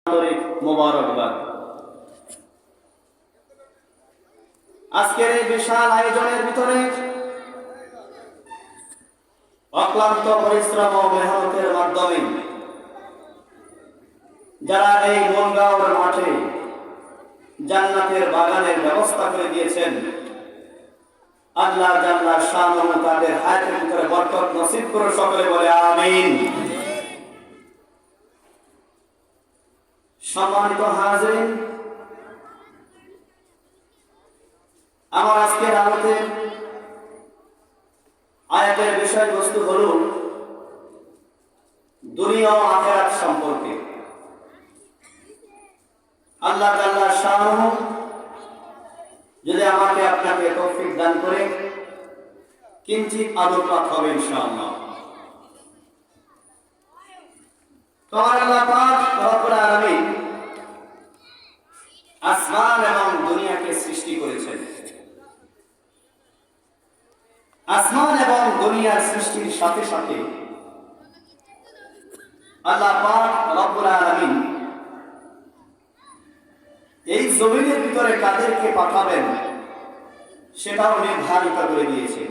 আন্তরিক মোবারকবাদ। আজকের এই বিশাল আয়োজনের ভিতরে অক্লান্ত পরিশ্রম ও মেহনতের মাধ্যমে যারা এই মনগাঁওর মাঠে জান্নাতের বাগানের ব্যবস্থা করে দিয়েছেন, আল্লাহ জাল্লা শানুহু তাদের হায়াতের ভিতরে বরকত নসিব করে সকলে বলে আমিন। সম্মানিত হাজিরিন, আমার আজকের আয়াতের বিষয়বস্তু হল দুনিয়া ও আখিরাত সম্পর্কে। আল্লাহ তাআলা শানুহু যদি আমাকে আপনাকে তৌফিক দান করে কিঞ্চিত আলোকপাত হবে ইনশাআল্লাহ। তোমার আল্লাহ পাক রব্বুল আলামিন আসমান এবং দুনিয়াকে সৃষ্টি করেছেন। আসমান এবং দুনিয়ার সৃষ্টির সাথে সাথে আল্লাহ পাক রব্বুল আলামিন এই জমিনের ভিতরে কাদেরকে পাঠাবেন সেটাও নির্ধারিত করে দিয়েছে।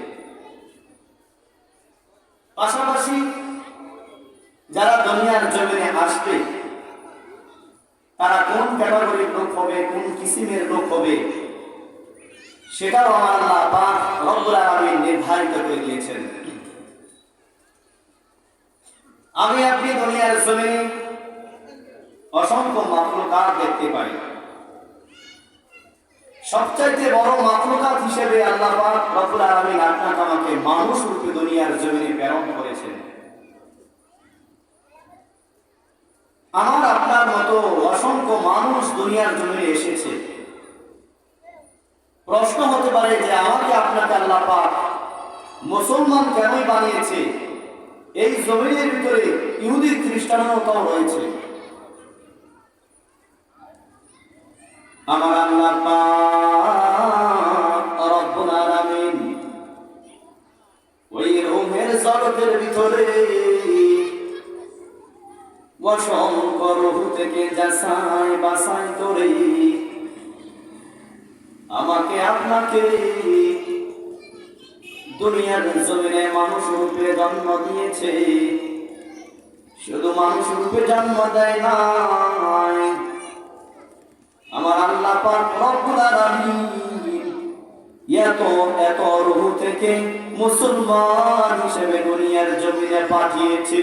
পাশাপাশি যারা দুনিয়ার জমিনে আসবে তারা কোন ক্যাটাগরির লোক হবে, কোন কিসিমের লোক হবে সেটাও আমার আল্লাহ পাক রব্বুল আলামিন নির্ধারিত করে দিয়েছেন। আমি আপনি দুনিয়ার জমিনে অসংখ্য মাখলুকাত দেখতে পাই। সবচাইতে বড় মাখলুকাত হিসেবে আল্লাহ পাক রব্বুল আলামিন আপনাকে আমাকে মানুষ রূপে দুনিয়ার জমিনে প্রেরণ করেছেন। আমার আপনার মতো অসংখ্য মানুষ দুনিয়ার জমিনে এসেছে। প্রশ্ন হতে পারে যে আমাকে আপনাকে আল্লাহ পাক মুসলমান কেনই বানিয়েছে? এই জমিনের ভিতরে ইহুদি খ্রিস্টানতাও রয়েছে। আমার আল্লাহ পাক রব্বুল আলামিন ওই রুহের জগতের ভিতরে অসংখ্য রূহ থেকে যাচাই বাছাই করে আমাকে আপনাকে দুনিয়ার জমিনে মানুষ রূপে জন্ম দিয়েছে। শুধু মানুষ রূপে জন্ম দেয় নাই, আমার আল্লাহ পাক রব্বুল আলামিন এত রূহ থেকে মুসলমান হিসেবে দুনিয়ার জমিনে পাঠিয়েছে।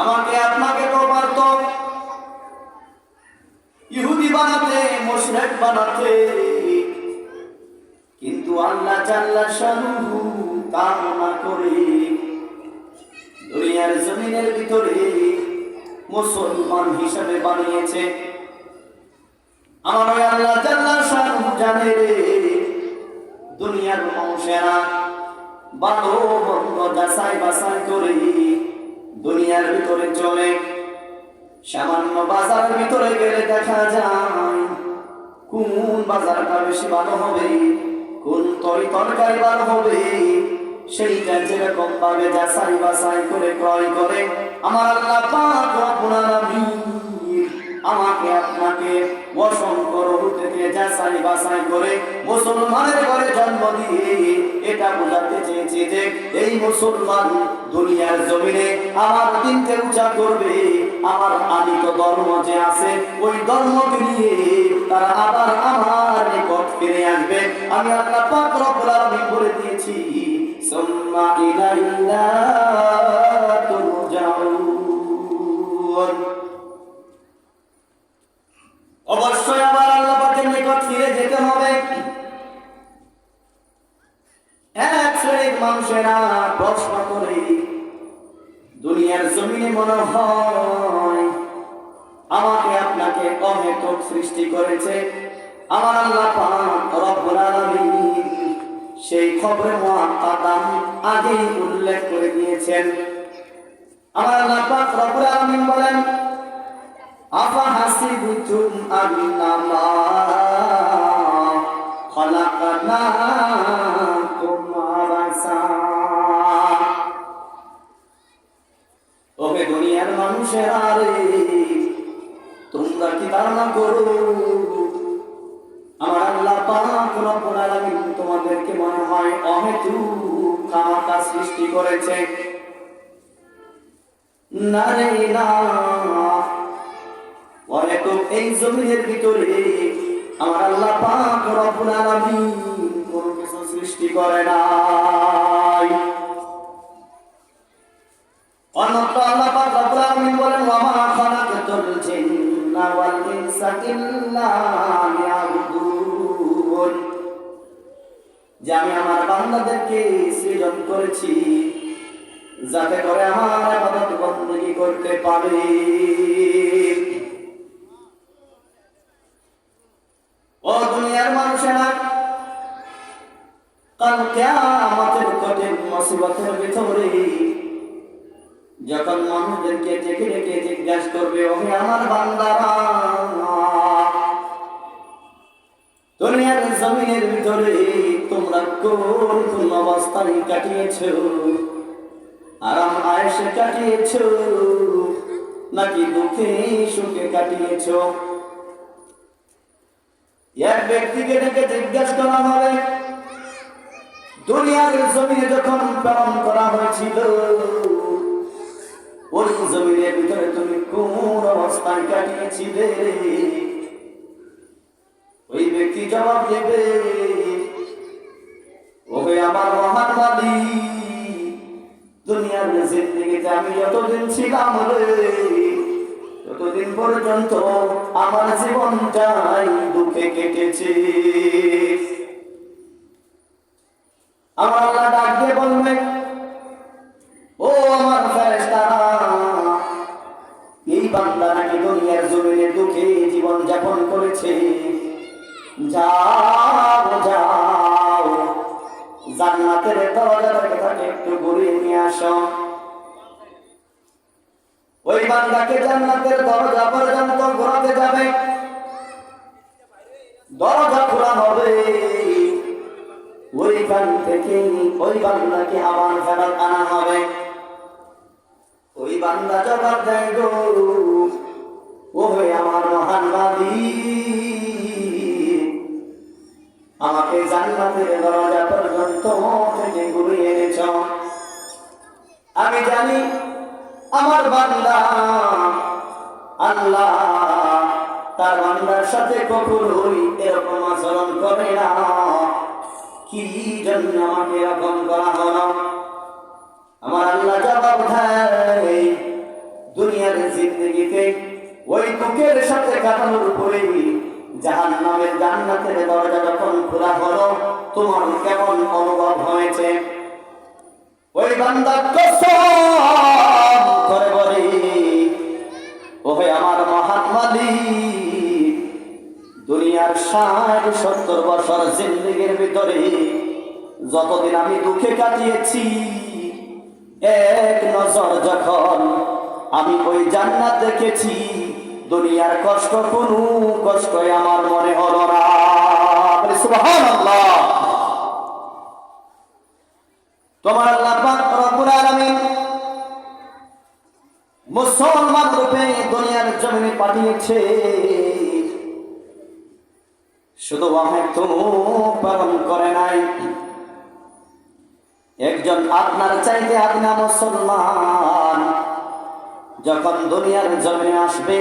আমাকে আপনাকে তো পারত ইহুদি বানাতে, মুশরিক বানাতে, কিন্তু আল্লাহ জাল্লা শানুহু তা না করে দুনিয়ার জমিনের ভিতরে মুসলমান হিসেবে বানিয়েছে। আমার আল্লাহ জাল্লা শানুহু জানে রে দুনিয়ার মানুষেরা ভালো মন্দ যাচাই বাছাই করে দুনিয়ার ভিতরে চলে। সামান্য বাজারের ভিতরে গেলে দেখা যায় কোন বাজারটা বেশি ভালো হবে, কোন তরকারি ভালো হবে, সেইটা যেরকম ভাবে যাচাই বাছাই করে ক্রয় করে আমার আল্লাহ পাক রব্বুল আলামিন আমাকে আপনাকে অসংখ্য রূহ থেকে যাচাই বাছাই করে মুসলমানের ঘরে জন্ম দিয়ে এটা বোঝাতে চেয়েছে যে এই মুসলমান দুনিয়ার জমিনে আমার দিনকে উঁচা করবে। আমার আদিত ধর্ম যে আছে ওই ধর্মকে নিয়ে তারা আবার আমার নিকট ফিরে আসবে। আমি আল্লাহ পাক রব্বুল আলামিন বলে দিয়েছি সুম্মা ইলাইনা তুরজাউন। অবশ্যই আবার আল্লাহ পাকের নিকট ফিরে যেতে হবে। এক শ্রেণীর মানুষেরা প্রশ্ন করে দুনিয়ার জমিনে মনে হয় আমাকে আপনাকে অহেতুক সৃষ্টি করেছে। আমার আল্লাহ পাক রব্বুল আলামিন সেই খবরে মুআক্কাদাম আগেই উল্লেখ করে দিয়েছেন। আমার আল্লাহ পাক রব্বুল আলামিন বলেন আফাহাসিবতুম আন্নামা খালাকনাকুম আবাসা। মানুষের আরে তোমরা কি ধারণা করো আমার আল্লাহ পাক রব্বুল আলামিন তোমাদেরকে মনে হয় অহেতুক খামাখা সৃষ্টি করেছে? না রে না, অহেতুক এই জমিনের ভিতরে আমার আল্লাহ পাক রব্বুল আলামিন কোনো কিছু সৃষ্টি করে নাই। অন্যত্র আল্লাহ পাক রব্বুল আলামিন বলেন ওয়া মা খালাকাতুল জিন্না ওয়াল ইনসা ইল্লা লিয়াবুদুন, যে আমি আমার বান্দাদেরকে সৃজন করেছি যাতে করে আমার ইবাদত বندگی করতে পারে। ও দুনিয়ার মানুষেরা, কাল কিয়ামতের কঠিন মুসিবতের ভিতরে যখন মানুষদেরকে ডেকে ডেকে জিজ্ঞাসা করবে ও আমার বান্দারা দুনিয়ার জমিনের ভিতরে তোমরা কোন অবস্থায় কাটিয়েছো, আরাম আয়েশে কাটিয়েছো নাকি দুঃখে সুখে কাটিয়েছো? এক ব্যক্তিকে ডেকে জিজ্ঞাসা করা হবে দুনিয়ার জমিনে যখন প্রেরণ করা হয়েছিল ওই জমিনের ভিতরে তুমি কোন অবস্থায় কাটিয়েছিলে? ওই ব্যক্তি জবাব দেবে ওহে আমার মহান মালিক, দুনিয়ার জিন্দেগিতে আমি যতদিন ছিলাম রে ততদিন পর্যন্ত আমার জীবনটাই দুঃখে কেটেছে। আমার আল্লাহ ডাক দিয়ে বলবে ও আমার ফেরেশতারা, এই বান্দা নাকি দুনিয়ার জমিনে দুঃখে জীবন যাপন করেছে, যাও যাও জান্নাতের দরজাটাকে তাকে একটু ঘুরিয়ে নিয়ে আসো। ওই বান্দাকে জান্নাতের দরজা পর্যন্ত ঘোরাতে যাবে, দরজা খোলা হবে, ওইখান থেকে ওই বান্দাকে আবার ফেরত আনা হবে। ওই বান্দা জবাব দেয় গো ওহে আমার মহান মালিক, আমাকে জান্নাতের দরজা পর্যন্ত থেকে ঘুরিয়ে এনেছ। আমি জানি আমার বান্দা আল্লাহ তার বান্দার সাথে কখনোই এরকম আচরণ করে না, কি জন্য আমাকে এরকম করা হলো? আমার আল্লাহ জবাব দেয় দুনিয়ার জিন্দেগিতে ওই দুঃখের সাথে কাটানোর উপরে জাহান্নামের জান্নাতের দরজা যখন খোলা হলো তোমার কেমন অনুভব হয়েছে? ওই বান্দা কসম করে বলে ওহে আমার মহান মালিক, দুনিয়ার ৬০-৭০ বছর জিন্দেগির ভিতরে যতদিন আমি দুঃখে কাটিয়েছি, এক নজর যখন আমি ওই জান্নাত দেখেছি দুনিয়ার কষ্ট কোনো কষ্টই আমার মনে হলো না। সুবহানাল্লাহ। তোমার আল্লাহ পাক রব্বুল আলামিন মুসলমান রূপে দুনিয়ার জমিনে পাঠিয়েছে, শুধু তো পালন করে নাই। একজন আপনার চাইতে আপনা মুসলমান যখন দুনিয়ার জমিনে আসবে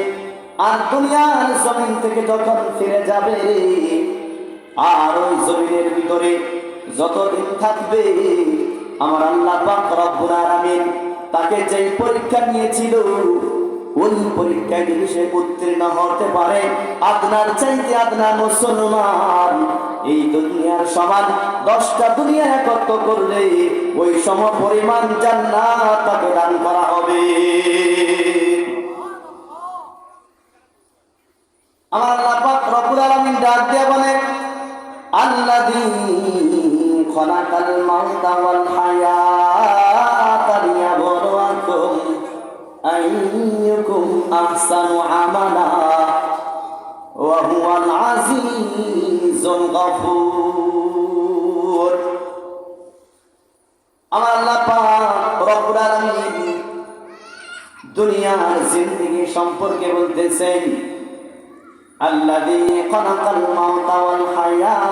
আর দুনিয়ার জমিন থেকে যখন ফিরে যাবে আর ওই জমিনের ভিতরে যতদিন থাকবে আমার আল্লাহ পাক রব্বুল আলামিন তাকে যেই পরীক্ষা নিয়েছিল ওই পরীক্ষায় যদি সে উত্তীর্ণ হতে পারে আপনার চাইতে আপনা মুসলমান এই দুনিয়ার সমান 10টা দুনিয়া একত্র করলে ওই সম পরিমাণ জান্নাত তাকে দান করা হবে। আমার আল্লাহ পাক রব্বুল আলামিন ডাক দিয়ে বলে আল্লাযী খালাকাল মাউতা ওয়াল হায়াতা লিয়াবলুয়াকুম আইয়ুকুম আহসানু আমালা ওয়া হুয়াল আজিজুল গফুর। আমার আল্লাহ পাক রব্বুল আলামিন দুনিয়ার জিন্দেগি সম্পর্কে বলতেছেন, আল্লাযী খালাকাল মাউতা ওয়াল হায়াত।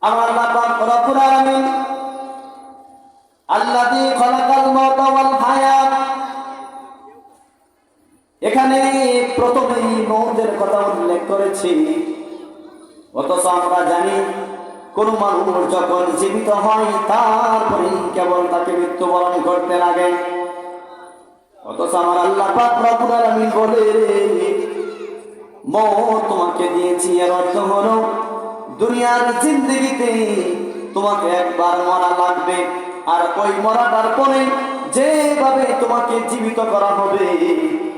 আমার আল্লাহ পাক রব্বুল আলামিন আল্লাযী খালাকাল মাউতা ওয়াল হায়াত, এখানে প্রথমেই মৌতের কথা উল্লেখ করেছি। অথচ আমরা জানি কোন মানুষ যখন জীবিত হয় তারপরে কেবল তাকে মৃত্যুবরণ করতে লাগে। অথচ আমার আল্লাহ পাক রব্বুল আলামিন বলে, মওত তোমাকে দিয়েছি, এর অর্থ হলো দুনিয়ার জিন্দেগিতে তোমাকে একবার মরা লাগবে, আর ওই মরাটার পরে যেভাবে তোমাকে জীবিত করা হবে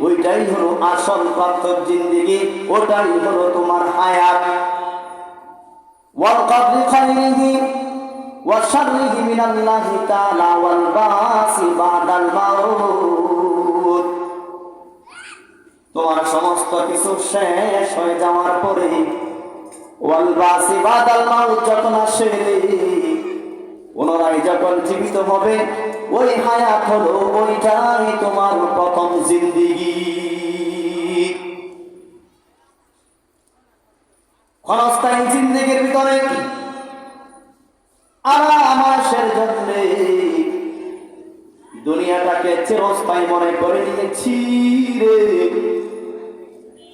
ওইটাই হলো আসল প্রাপ্ত জিন্দেগি, ওটাই হলো তোমার হায়াত। ওয়াল কদরি খাইরিহি ওয়া শাররিহি মিনাল্লাহি তাআলা ওয়াল বাসি বাদাল মাউত। তোমার সমস্ত কিছু শেষ হয়ে যাওয়ার পরে ওয়াল বাসি বাদাল মাউত যখন আসে, পুনরায় যখন জীবিত হবে, ওই হায়াত হলো ওইটাই তোমার প্রথম জিন্দেগি। ক্ষণস্থায়ী জিন্দেগির ভিতরে আরাম-আয়েশের জন্য দুনিয়াটাকে চিরস্থায়ী মনে করে নিয়েছি রে।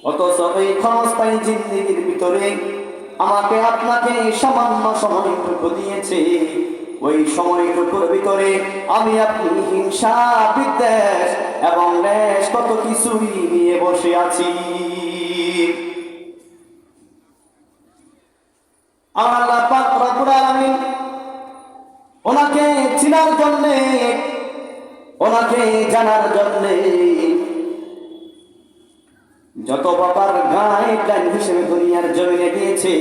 অথচ এই ক্ষণস্থায়ী জিন্দেগির ভিতরে আমাকে আপনাকে সামান্য সময়টুকু দিয়েছে। ওই সময়টুকুর ভিতরে আমি আপনি হিংসা, বিদ্বেষ এবং লেশ কত কিছুই নিয়ে বসে আছি। আল্লাহ পাক রব্বুল আলামিন ওনাকে চিনার জন্য, ওনাকে জানার জন্য যত প্রকার গাইডলাইন হিসেবে দুনিয়ার জমিনে দিয়েছে,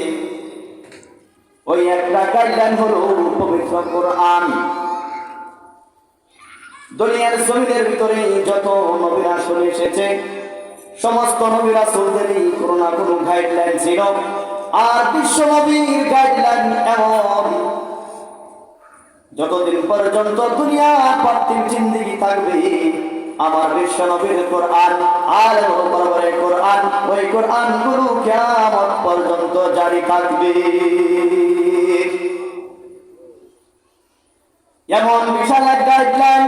ওই একটা গাইডলাইন হলো পবিত্র কোরআন। দুনিয়ার জমিনের ভিতরে যত নবী রাসূল এসেছে, সমস্ত নবী রাসূলদেরই কোনো না কোনো গাইডলাইন ছিল। আর বিশ্ব নবীর গাইডলাইন এমন, যতদিন পর্যন্ত দুনিয়ার পার্থিব জিন্দেগি থাকবে, আমার বিশ্ব নবীর কোরআন আর বরাবরের কোরআন, ওই কোরআন গুলো কিয়ামত পর্যন্ত জারি থাকবে। এমন বিশাল এক গাইডলাইন,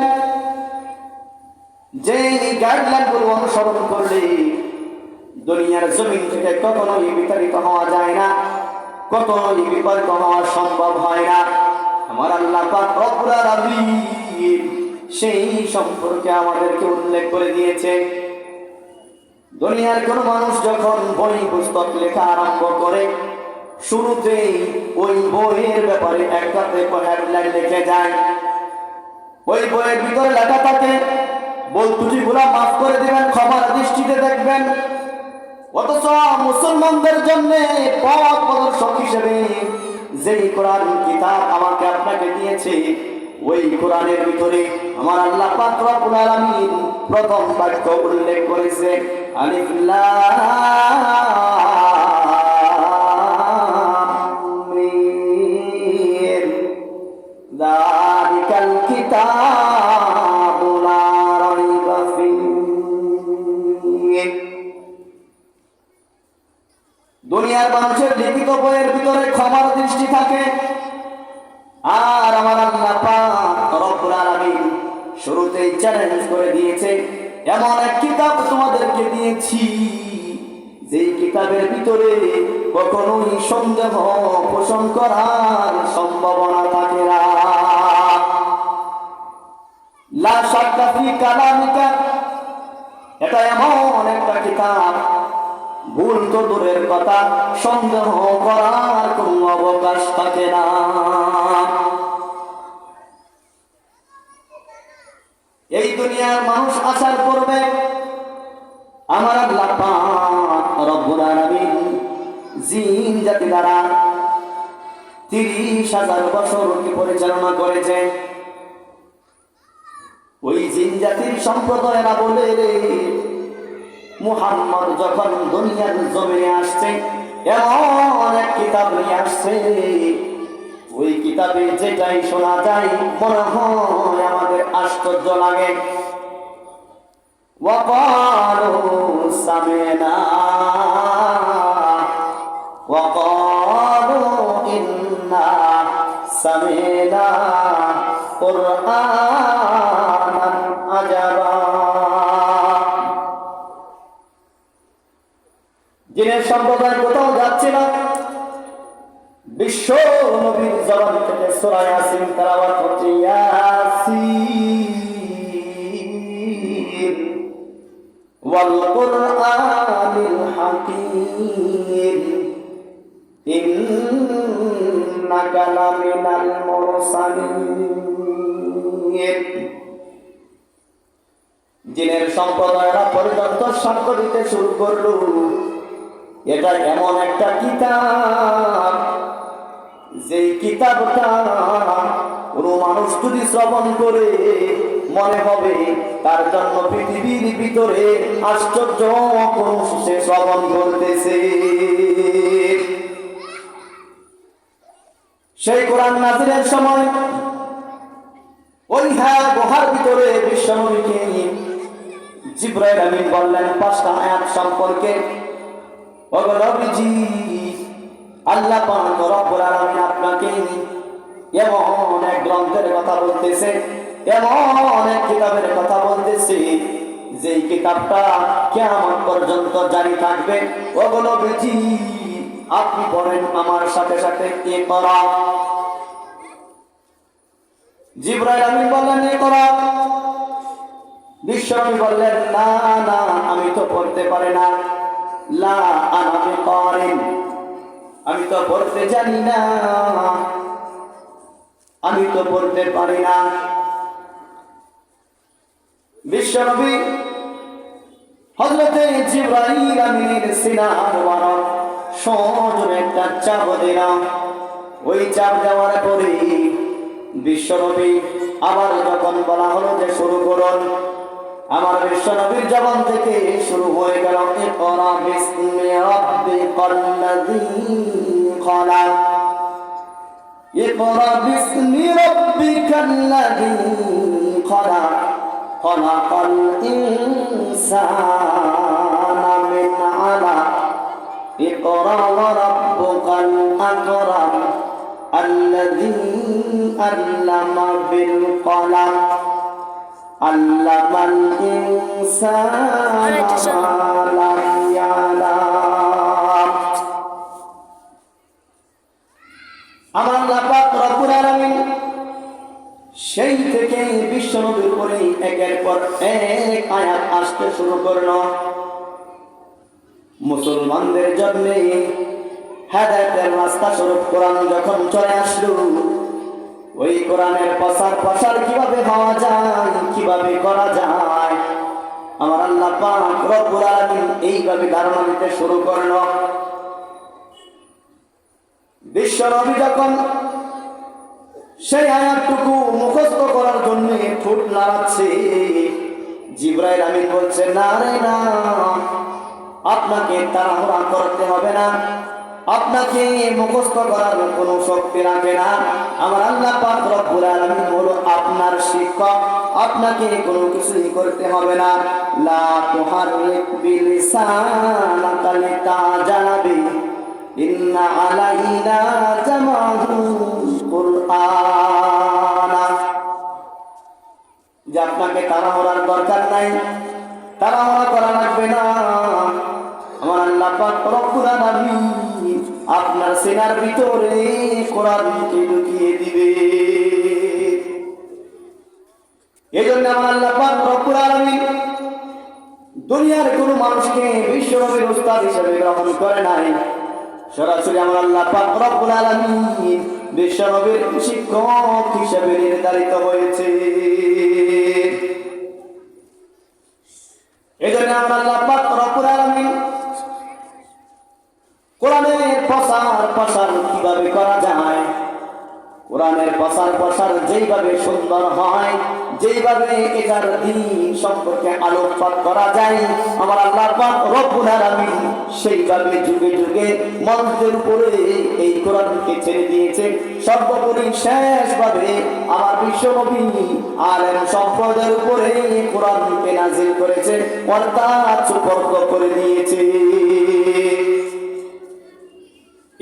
যে গাইডলাইন গুলো অনুসরণ করলে দুনিয়ার জমিন থেকে কখনোই বিতাড়িত হওয়া যায় না, কখনোই বিপরীত হওয়া সম্ভব হয় না। আমার আল্লাহ পাক রব্বুল আলামিন সেই সম্পর্কে আমাদেরকে উল্লেখ করে দিয়েছে। দুনিয়ার কোন মানুষ যখন বই পুস্তক লেখা আরম্ভ করে, শুরুতেই ওই বইয়ের ব্যাপারে একটা হেডলাইন লিখে যায়। ওই বইয়ের ভিতরে লেখা থাকে, ভুল ত্রুটিগুলো মাফ করে দিবেন, ক্ষমার দৃষ্টিতে দেখবেন। অথচ মুসলমানদের জন্য পথ প্রদর্শক হিসেবে যেই কোরআন কিতাব আমাকে আপনাকে দিয়েছে, ওই কোরআনের ভিতরে আমার আল্লাহ পাক রব্বুল আলামিন প্রথম বাক্য উল্লেখ করেছে, আলিফ লাম মিম যালিকাল কিতাবু লা রাইবা ফীহি। দুনিয়ার মানুষের লিখিত বইয়ের ভিতরে ক্ষমার দৃষ্টি থাকে, আর আমার আল্লাহ পাক রব্বুল আলামিন শুরুতেই চ্যালেঞ্জ করে দিয়েছে, এমন এক কিতাব তোমাদেরকে দিয়েছি যেই কিতাবের ভিতরে কখনোই সন্দেহ পোষণ করার সম্ভাবনা থাকে না। লা শাক্কা ফী কালামিকা, এটা এমন একটা কিতাব, ভুল তো দূরের কথা, সন্দেহ করার কোনো অবকাশ থাকে না। এই দুনিয়ার মানুষ আসার পূর্বে আমার আল্লাহ পাক রব্বুল আলামিন জিন জাতি দ্বারা 30,000 বছরকে পরিচালনা করেছে। ওই জিন জাতির সম্প্রদায়েরা বলে, মুহাম্মদ যখন দুনিয়ার জমিনে আসছে, এমন এক কিতাব নিয়ে আসছে, ওই কিতাবে যেটাই শোনা যায় মনে হয় আমাদের আশ্চর্য লাগে। وقالوا سمعنا وقالوا إنا سمعنا قرآنا عجبا। জিনের সম্প্রদায় কোথাও যাচ্ছিল, বিশ্ব নবীর জবান থেকে সূরা ইয়াসিন তেলাওয়াত করছে, ইয়াসিন ওয়াল কুরআনিল হাকীম ইন্নাকা লামিনাল মুরসালিন। জিনের সম্প্রদায়রা পর্যন্ত সাক্ষ্য দিতে শুরু করল, এটা এমন একটা কিতাব, যেই কিতাবটা কোন মানুষ যদি শ্রবণ করে মনে হবে তার জন্য পৃথিবীর ভিতরে আশ্চর্য কোন সে শ্রবণ করতেছে। সেই কোরআন নাযিলের সময় ওই গুহার ভিতরে বিশ্বনবীকে জিবরাইল আমিন বললেন 5টা আয়াত সম্পর্কে, ওগো নবীজি, আল্লাহ পাক রব্বুল আলামিন আপনাকে এমন এক গ্রন্থের কথা বলতেছে, এমন এক কিতাবের কথা বলতেছে, যেই কিতাবটা কিয়ামত পর্যন্ত জারি থাকবে। ওগো নবীজি, আপনি পড়েন আমার সাথে সাথে ইকরা। জিবরাইল আমিন বললেন ইকরা। বিশ্বনবী বললেন, না না, আমি তো পড়তে পারি না, লা আনা বিকারিন, আমি তো পড়তে জানি না, আমি তো পড়তে পারি না। বিশ্বনবী হযরতে জিবরাইল আমিনের সিনার ওপর সজোরে একটা চাপ দিলাম। ওই চাপ দেওয়ার পরে বিশ্বনবী আবার যখন বলা হলো যে শুরু করুন, আমার বিশ্বনবীর জবান থেকে শুরু হয়ে গেল, ইকরা বিসমি রাব্বিকাল্লাযী খলাক, ইকরা বিসমি রাব্বিকাল্লাযী খলাক, খলাকাল ইনসানা মিন আলাক, ইকরা ওয়া রাব্বুকাল আকরাম আল্লাযী আল্লামা বিল কলাম আল্লামাল ইনসানা মা লাম ইয়ালাম। আমার আল্লাহ পাক রব্বুল আলামিন সেই থেকে বিশ্বনবীর উপরে একের পর এক আয়াত আসতে শুরু করলো। মুসলমানদের জন্য হেদায়েতের রাস্তা স্বরূপ কোরআন যখন চলে আসলো, ওই কোরআনের প্রসার কিভাবে হওয়া যায়, কিভাবে করা যায়, আমার আল্লাহ পাক রব্বুল আলামিন এইভাবে ধারণা দিতে শুরু করলো। বিশ্বনবী যখন সেই আয়াতটুকু মুখস্থ করার জন্য ঠোঁট নাড়াচ্ছে, জিবরাইল আমিন বলছে, না রে না, আপনাকে তাড়াহুড়া করতে হবে না, আপনাকে মুখস্থ করার কোনো শক্তি রাখে না। আমার আল্লাহ পাক রব্বুল আলামিন হলো আপনার শিক্ষক, আপনাকে কোনো কিছুই করতে হবে না। লা তুহাররিক বিলিসানাকা লিতাজালা বিহি ইন্না আলাইনা জামাহুল কুরআন। যে আপনাকে তাড়াহুড়ার দরকার নাই, তাড়াহুড়া করা লাগবে না। আমার আল্লাহ পাক রব্বুল আলামিন আপনার সিনার ভিতরে কোরআনকে ঢুকিয়ে দিবে। এই জন্য আমার আল্লাহ পাক রব্বুল আলামিন দুনিয়ার কোন মানুষকে বিশ্বনবীর উস্তাদ হিসেবে গ্রহণ করে নাই, সরাসরি আমার আল্লাহ পাক রব্বুল আলামিন বিশ্বনবীর শিক্ষক হিসেবে নির্ধারিত হয়েছে। এই জন্য আমার আল্লাহ পাক রব্বুল আলামিন কোরআনের প্রসার কিভাবে করা যায়, কোরআনের প্রচার প্রসার যেইভাবে সুন্দর হয়, যেইভাবে এটার দিন সম্পর্কে আলোকপাত করা যায়, আমার আল্লাহ পাক রব্বুল আলামিন সেইভাবে যুগে যুগে মানুষদের উপরে এই কোরআনকে ছেড়ে দিয়েছে। সর্বোপরি শেষভাবে আমার বিশ্বনবী আলেম সম্প্রদায়ের উপরে কোরআনকে নাযিল করেছে, অর্থাৎ সুপর্দ করে দিয়েছে।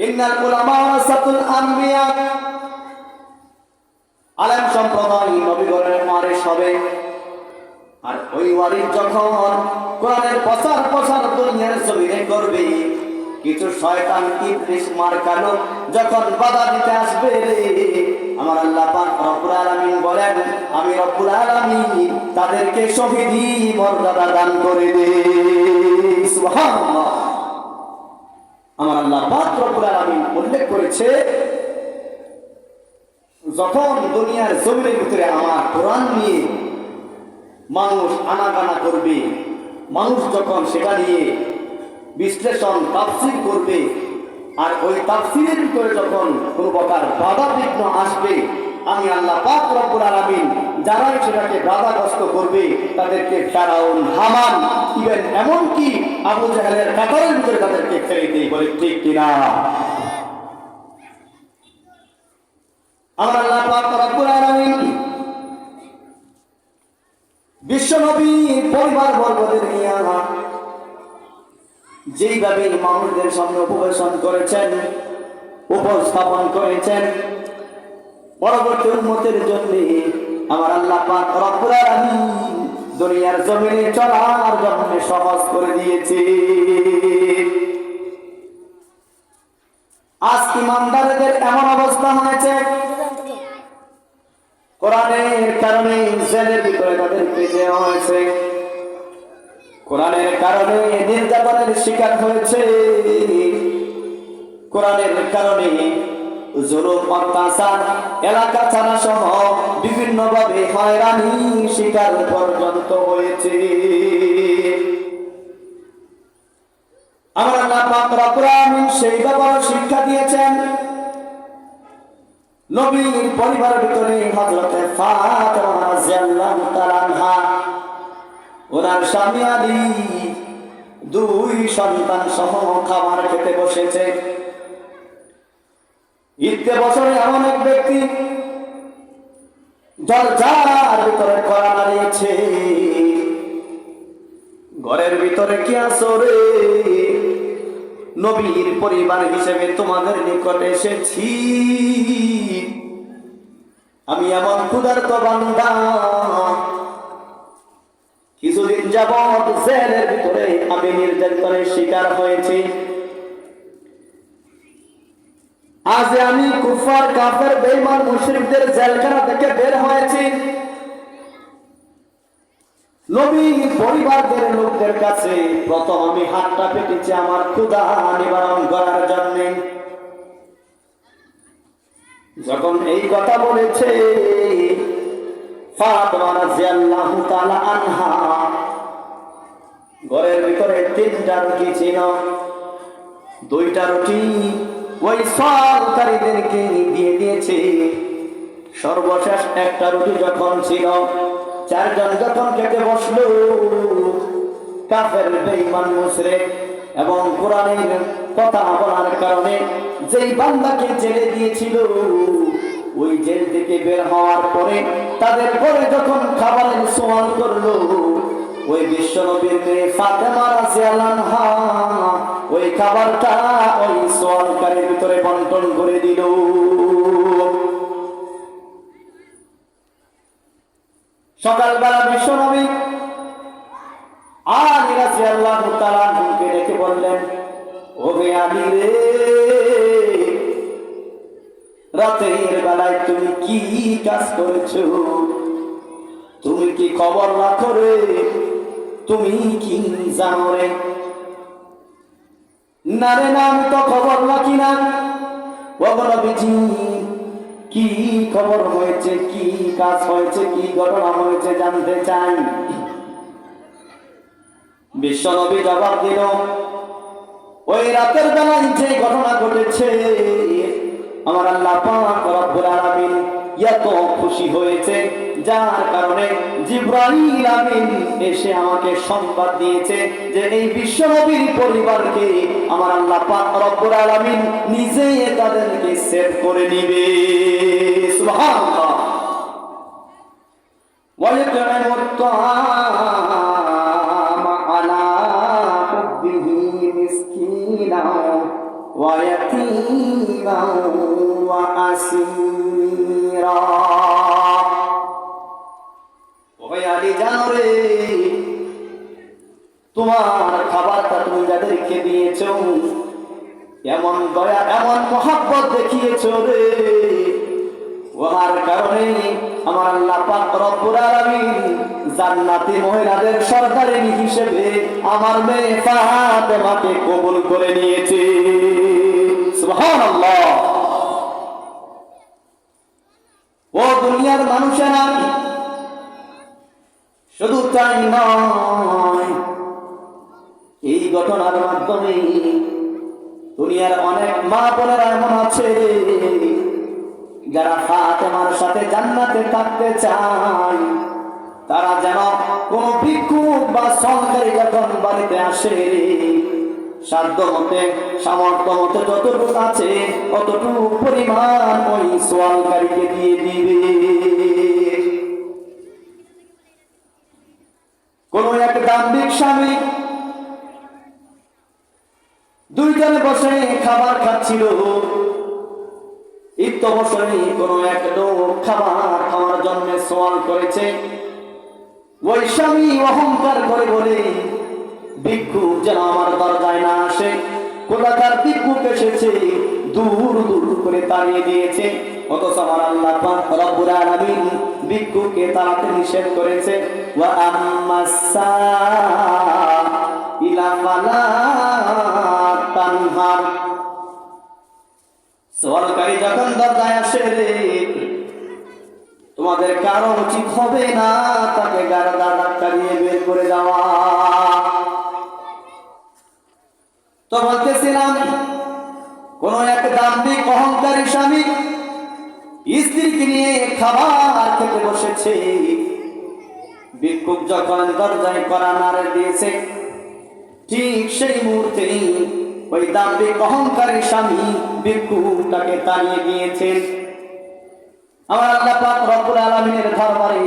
ইন্নাল উলামা ওয়ারাসাতুল আম্বিয়া, আলেম সম্প্রদায় নবীগণের ওয়ারিস হবে। আর ওই ওয়ারিস যখন কোরআনের প্রচার দুনিয়ার জমিনে করবে, কিছু শয়তান ইবলিস মার্কা লোক যখন বাধা দিতে আসবে, আমার আল্লাহ পাক রব্বুল আলামিন বলেন, আমি রব্বুল আলামিন তাদেরকে শহীদি মর্যাদা দান করে দেই। সুবহানাল্লাহ। আমার আল্লাহ পাক রব্বুল আলামিন উল্লেখ করেছে, যখন দুনিয়ার জমিনের ভিতরে আমার কোরআন নিয়ে মানুষ আনাগানা করবে, মানুষ যখন সেটা নিয়ে বিশ্লেষণ তাফসীর করবে, আর ওই তাফসীরের ভিতরে যখন কোনো প্রকার বাধা বিঘ্ন আসবে, আমি আল্লাহ পাক রব্বুল আলামিন যারাই সেটাকে বাধাগ্রস্ত করবে তাদেরকে ফেরাউন, হামান, ইভেন এমনকি আবু জাহেলের কাতারের ভিতরে তাদেরকে ফেলে দিই। বলে ঠিক কিনা? আমার আল্লাহ পাক রব্বুল আলামিন বিশ্বনবীর পরিবার বর্গদের নিয়ে যেইভাবে মানুষদের সামনে উপস্থাপন করেছেন, পরবর্তী উম্মতের জন্য আমার আল্লাহ পাক রব্বুল আলামিন দুনিয়ার জমিনে চলার জন্য সহজ করে দিয়েছে। আজ ইমানদারদের এমন অবস্থা হয়েছে, কোরআনের কারণে জেলের ভিতরে তাদেরকে দেওয়া হয়েছে, কোরআনের কারণে নির্যাতনের শিকার হয়েছে, কোরআনের কারণে জুলুম, অত্যাচার, এলাকা ছাড়া সহ বিভিন্ন ভাবে হয়রানি শিকার পর্যন্ত হয়েছে। আমার আল্লাহ পাক রব্বুল আলামিন সেই ব্যাপারে শিক্ষা দিয়েছেন। নবীর পরিবারের ভিতরে হযরতে ফাতেমা রাদিয়াল্লাহু তাআলা আনহা, ওনার স্বামী আলী, দুই সন্তান সহ খাবার খেতে বসেছে। ঈদে বছরে এমন এক ব্যক্তি দরজার ভিতরে কড়া নাড়িয়েছে, ঘরের ভিতরে কি আছো রে? নবীর পরিবার হিসেবে তোমাদের নিকটে এসেছি, আমি এমন ক্ষুধার্ত বান্দা, কিছুদিন যাবৎ জেলের ভিতরে আমি নির্যাতনের শিকার হয়েছি। আজ আমি কুফার, কাফের, বেঈমান, মুশরিকদের জেলখানা থেকে বের হয়েছি। নবীর পরিবারদের লোকদের কাছে প্রথম আমি হাতটা পেতেছি আমার ক্ষুধা নিবারণ করার জন্য। যখন এই কথা বলেছে ফাতেমা রাদিয়াল্লাহু তাআলা আনহা, ঘরের ভিতরে 3টা রুটি ছিল, 2টা রুটি ওই সওয়ালকারীদেরকে দিয়ে দিয়েছে। সর্বশেষ 1টা রুটি যখন ছিল, 4 জন যখন খেতে বসলো, কাফের, বেঈমান, মুশরিক এবং কোরআনের কথা বলার কারণে যেই বান্দাকে জেলে দিয়েছিল, ওই জেল থেকে বের হওয়ার পরে তাদের পরে যখন খাবারের সওয়াল করলো, ওই বিশ্বনবীর মেয়ে ফাতেমা রাদিয়াল্লাহু আনহা ওই খাবারটা ওই সওয়ালকারীর ভিতরে বন্টন করে দিল। সকালবেলা বিশ্বনবী আলী রাদিয়াল্লাহু তাআলা আনহুকে ডেকে বললেন, ও হে আলী রে, রাতের বেলায় তুমি কি কাজ করেছো? তুমি কি খবর রাখো রে? তুমি কি জানো রে? না রে, না, আমি তো খবর রাখি না। ও নবীজি, কি খবর হয়েছে, কি কাজ হয়েছে, কি ঘটনা হয়েছে জানতে চাই। বিশ্বনবী জবাব দিল, ওই রাতের বেলায় যে ঘটনা ঘটেছে, আমার আল্লাহ পাক রব্বুল আলামিন এত খুশি হয়েছে, যার কারণে জিবরাইল আমিন এসে আমাকে সংবাদ দিয়েছে যে এই বিশ্বনবীর পরিবারকে আমার আল্লাহ পাক রব্বুল আলামিন নিজেই তাদেরকে সেভ করে নিবে। সুবহানাল্লাহ। ويطعم الطعام على حبه مسكينا ويتيما وأسيرا। জানো রে, তোমার খাবারটা তুমি যাদেরকে দিয়েছো এমন দয়া এমন মহব্বত দেখিয়েছো রে, ওর কারণে আমার আল্লাহ পাক রব্বুল আলামিন জান্নাতি মহিলাদের সরদারিনী হিসেবে আমার মেয়ে ফাতেমাকে কবুল করে নিয়েছে। সুবহানাল্লাহ। ও দুনিয়ার মানুষেরা, শুধু তাই নয়, এই ঘটনার মাধ্যমে দুনিয়ার অনেক মা বোনেরা এমন আছে যারা ফাতেমার সাথে জান্নাতে থাকতে চায়। তারা যেন কোন ভিক্ষুক বা সরকারি যখন বাড়িতে আসে সাধ্য মতে সামর্থ্য মতে যতটুকু আছে অতটুকু পরিমাণ ওই সোয়ালকারীকে দিয়ে দিবে। কোন এক দাম্ভিক স্বামী দুইজনে বসে খাবার খাচ্ছিল। ইত্যবসরে কোনো এক লোক খাবার খাওয়ার জন্য সওয়াল করেছে। ওই স্বামী অহংকার করে বলে, ভিক্ষুক যেন আমার দরজায় না আসে। কোথাকার ভিক্ষুক এসেছে, দূর দূর করে তাড়িয়ে দিয়েছে। অথচ আমার আল্লাহ পাক রব্বুল আলামিন ভিক্ষুককে তাড়াতে নিষেধ করেছে। ওয়া আম্মাস-সাইলা ফালা তানহার। সওয়ালকারী যখন দরজায় আসে রে, তোমাদের কারো উচিত হবে না তাকে গাড়া ধাক্কা দিয়ে বের করে দেওয়া। তো বলতেছিলাম, কোন এক দাম্ভিক অহংকারী স্বামী স্ত্রীকে নিয়ে খাবার খেতে বসেছে। ভিক্ষুক যখন দরজায় কড়া নাড়া দিয়েছে, ঠিক সেই মুহূর্তেই ওই দাম্ভিক অহংকারী স্বামী ভিক্ষুকটাকে তাড়িয়ে দিয়েছেন। আমার আল্লাহ পাক রব্বুল আলামিনের দরবারে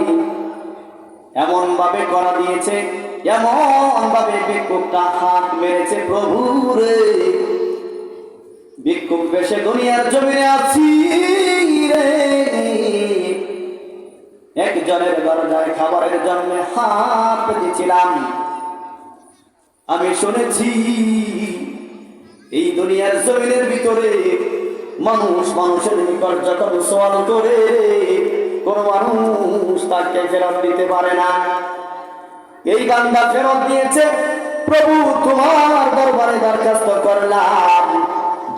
এমন ভাবে করা দিয়েছে, এমন ভাবে ভিক্ষুকটা হাত মেরেছে, প্রভু রে, ভিক্ষুক বেশে দুনিয়ার জমিনে আছি রে, একজনের দরজায় খাবারের জন্য হাত পেতেছিলাম। আমি শুনেছি এই দুনিয়ার জমিনের ভিতরে মানুষ মানুষের নিকট যখন সওয়াল করে কোন মানুষ তাকে ফেরত দিতে পারে না। এই বান্দা ফেরত দিয়েছে। প্রভু, তোমার দরবারে দরখাস্ত করলাম,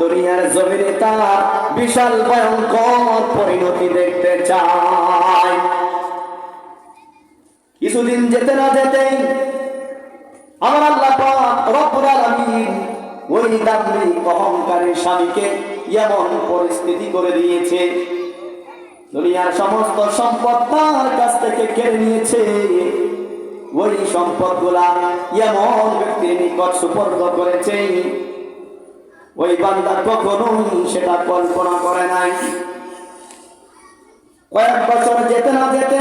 দুনিয়ার জমিনে তার বিশাল ভয়ঙ্কর পরিণতি দেখতে চাই। কিছুদিন যেতে না যেতেই আমার আল্লাহ পাক রব্বুল আলামিন ওই দাম্ভিক অহংকারী স্বামীকে এমন পরিস্থিতি করে দিয়েছে, দুনিয়ার সমস্ত সম্পদ তার কাছ থেকে কেড়ে নিয়েছে। ওই সম্পদগুলা এমন ব্যক্তির নিকট সুপর্দ করেছে, ওই বান্দা কখনোই সেটা কল্পনা করে নাই। কয়েক বছর যেতে না যেতে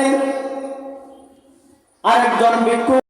আরেকজন ভিক্ষুক